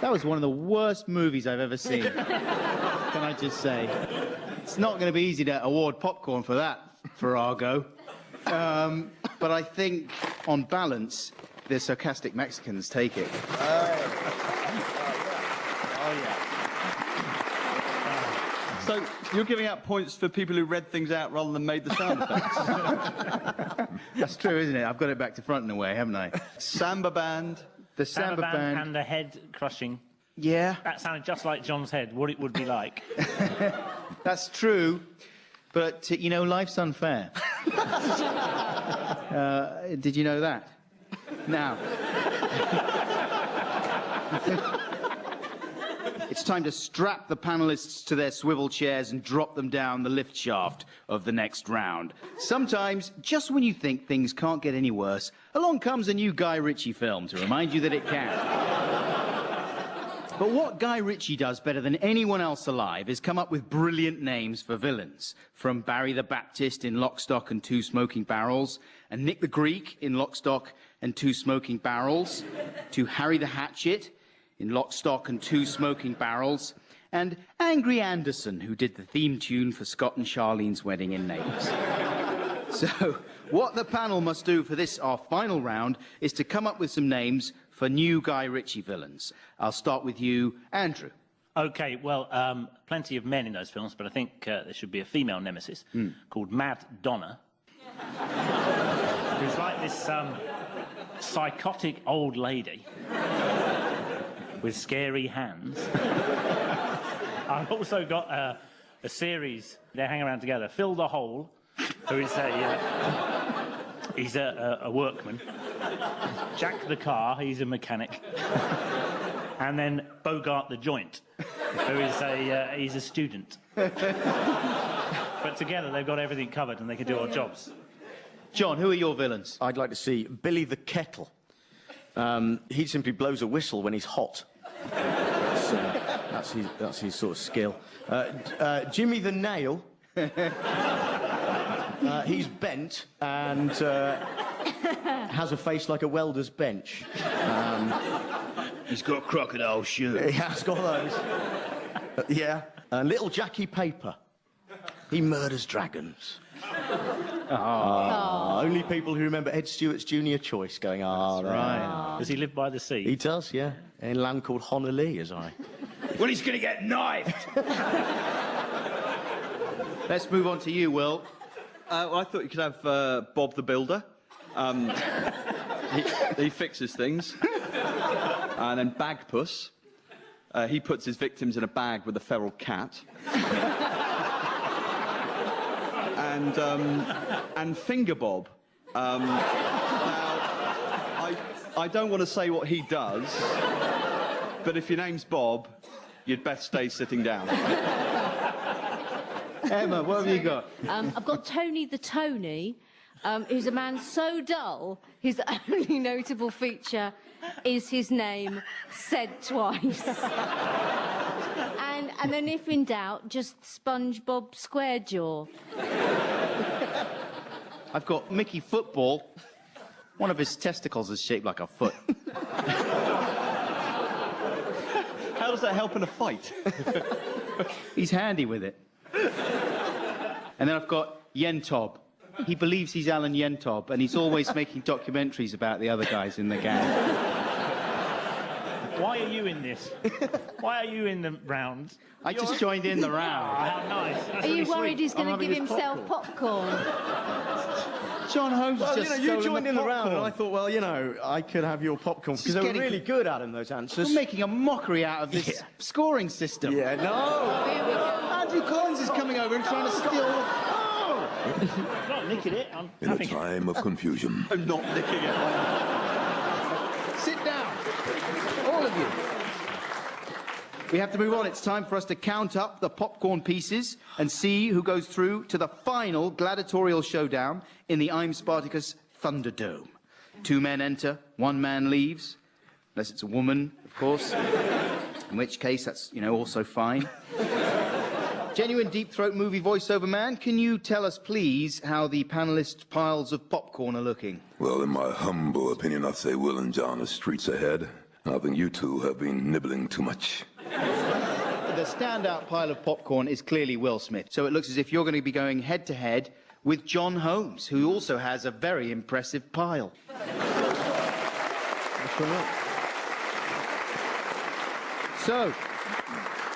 That was one of the worst movies I've ever seen. Can I just say? It's not going to be easy to award popcorn for that, Farrago. But I think, on balance, the sarcastic Mexicans take it. So you're giving out points for people who read things out rather than made the sound effects. That's true, isn't it? I've got it back to front in a way, haven't I? Samba band. The Samba band. And the head crushing. Yeah. That sounded just like John's head, what it would be like. That's true. But, you know, life's unfair. Did you know that? Now. It's time to strap the panelists to their swivel chairs and drop them down the lift shaft of the next round. Sometimes, just when you think things can't get any worse, along comes a new Guy Ritchie film to remind you that it can. But what Guy Ritchie does better than anyone else alive is come up with brilliant names for villains. From Barry the Baptist in Lock, Stock and Two Smoking Barrels, and Nick the Greek in Lock, Stock and Two Smoking Barrels, to Harry the Hatchet in Lock, Stock and Two Smoking Barrels, and Angry Anderson, who did the theme tune for Scott and Charlene's wedding in Naples. So, what the panel must do for this, our final round, is to come up with some names for new Guy Ritchie villains. I'll start with you, Andrew. OK, well, plenty of men in those films, but I think there should be a female nemesis called Mad Donna, who's like this psychotic old lady with scary hands. I've also got a series, they hang around together, Fill the Hole, who is he's a workman. Jack the Car, he's a mechanic. And then Bogart the Joint, who is he's a student. But together they've got everything covered and they can do odd jobs. John, who are your villains? I'd like to see Billy the Kettle. He simply blows a whistle when he's hot. That's his sort of skill. Jimmy the Nail. He's bent and has a face like a welder's bench. He's got crocodile shoes. He has got those. Yeah. Little Jackie Paper. He murders dragons. Only people who remember Ed Stewart's Junior Choice going, right. Does he live by the sea? He does, yeah. In a land called Honolulu, as I. Well, he's going to get knifed! Let's move on to you, Will. Well, I thought you could have Bob the Builder. He fixes things. And then Bagpuss. He puts his victims in a bag with a feral cat. And Finger Bob. Now, I don't want to say what he does, but if your name's Bob, you'd best stay sitting down. Emma, what have you got? I've got Tony the Tony, who's a man so dull, his only notable feature is his name said twice. And then if in doubt, just SpongeBob Squarejaw. I've got Mickey Football. One of his testicles is shaped like a foot. How does that help in a fight? He's handy with it. And then I've got Yentob. He believes he's Alan Yentob, and he's always making documentaries about the other guys in the gang. Why are you in this? Why are you in the round? I just joined in the round. Oh, how nice. That's Are you really worried sweet. he's going to give himself popcorn? Jon Holmes has just you joined in the round, and popcorn. I thought, well, you know, I could have your popcorn because they were really good, Adam, those answers. You're making a mockery out of this scoring system. Yeah, no. Here we go. Andrew Collins is coming over and trying to steal... Oh! I'm not nicking it. I'm In a time of confusion. I'm not nicking it. Sit down, all of you. We have to move on. It's time for us to count up the popcorn pieces and see who goes through to the final gladiatorial showdown in the I'm Spartacus Thunderdome. 2 men enter, 1 man leaves, unless it's a woman, of course, in which case that's, also fine. Genuine Deep Throat movie voiceover man, can you tell us, please, how the panelist piles of popcorn are looking? Well, in my humble opinion, I'd say Will and John are streets ahead. I think you two have been nibbling too much. The standout pile of popcorn is clearly Will Smith, so it looks as if you're going to be going head-to-head with Jon Holmes, who also has a very impressive pile. So,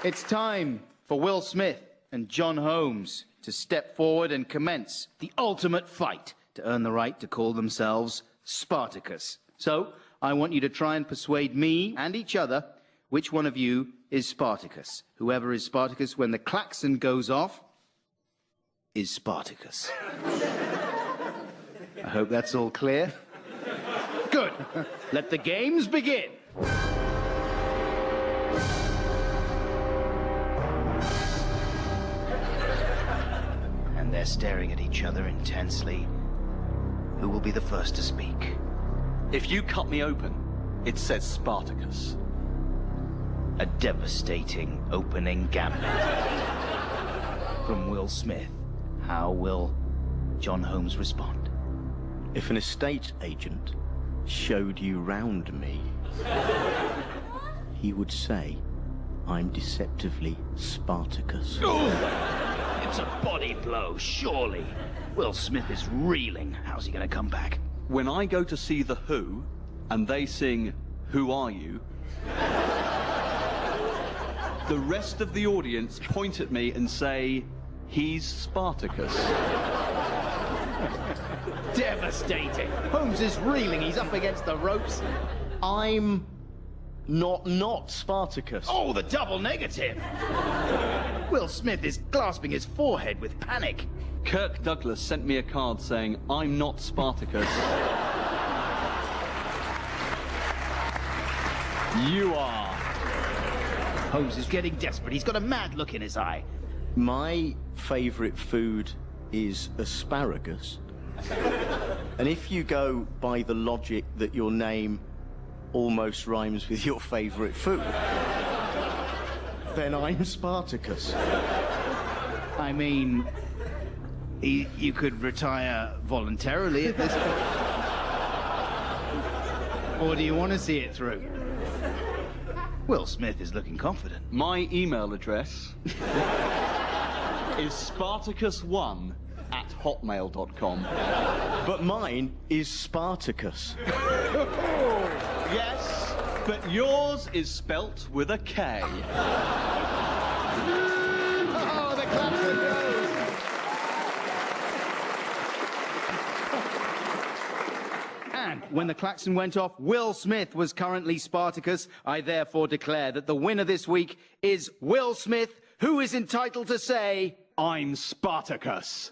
it's time for Will Smith and Jon Holmes to step forward and commence the ultimate fight to earn the right to call themselves Spartacus. So, I want you to try and persuade me and each other which one of you is Spartacus. Whoever is Spartacus when the klaxon goes off is Spartacus. I hope that's all clear. Good. Let the games begin. And they're staring at each other intensely. Who will be the first to speak? If you cut me open, it says Spartacus. A devastating opening gambit from Will Smith. How will Jon Holmes respond? If an estate agent showed you round me, he would say, I'm deceptively Spartacus. It's a body blow, surely. Will Smith is reeling. How's he going to come back? When I go to see The Who, and they sing, Who Are You? The rest of the audience point at me and say, he's Spartacus. Devastating. Holmes is reeling. He's up against the ropes. I'm not Spartacus. Oh, the double negative. Will Smith is clasping his forehead with panic. Kirk Douglas sent me a card saying, I'm not Spartacus. You are. Holmes is getting desperate. He's got a mad look in his eye. My favourite food is asparagus. And if you go by the logic that your name almost rhymes with your favourite food, then I'm Spartacus. I mean, you could retire voluntarily at this point. Or do you want to see it through? Will Smith is looking confident. My email address is spartacus1@hotmail.com. But mine is Spartacus. Yes, but yours is spelt with a K. Oh, the klaxon goes! And when the klaxon went off, Will Smith was currently Spartacus. I therefore declare that the winner this week is Will Smith, who is entitled to say, I'm Spartacus.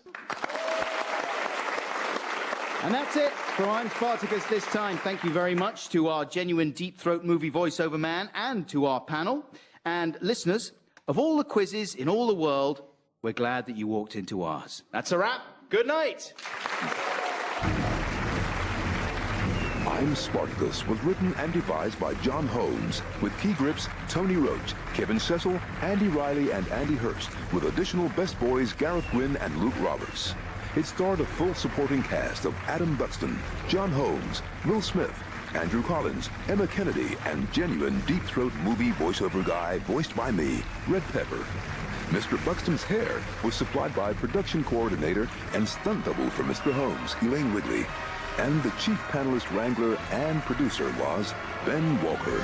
and that's it for I'm Spartacus this time. Thank you very much to our genuine Deep Throat movie voiceover man and to our panel. And listeners, of all the quizzes in all the world, we're glad that you walked into ours. That's a wrap. Good night. I'm Spartacus was written and devised by Jon Holmes, with key grips Tony Roach, Kevin Cecil, Andy Riley, and Andy Hurst, with additional best boys Gareth Gwynn and Luke Roberts. It starred a full supporting cast of Adam Buxton, Jon Holmes, Will Smith, Andrew Collins, Emma Kennedy, and genuine Deep Throat movie voiceover guy voiced by me, Red Pepper. Mr. Buxton's hair was supplied by production coordinator and stunt double for Mr. Holmes, Elaine Wigley. And the chief panelist wrangler and producer was Ben Walker.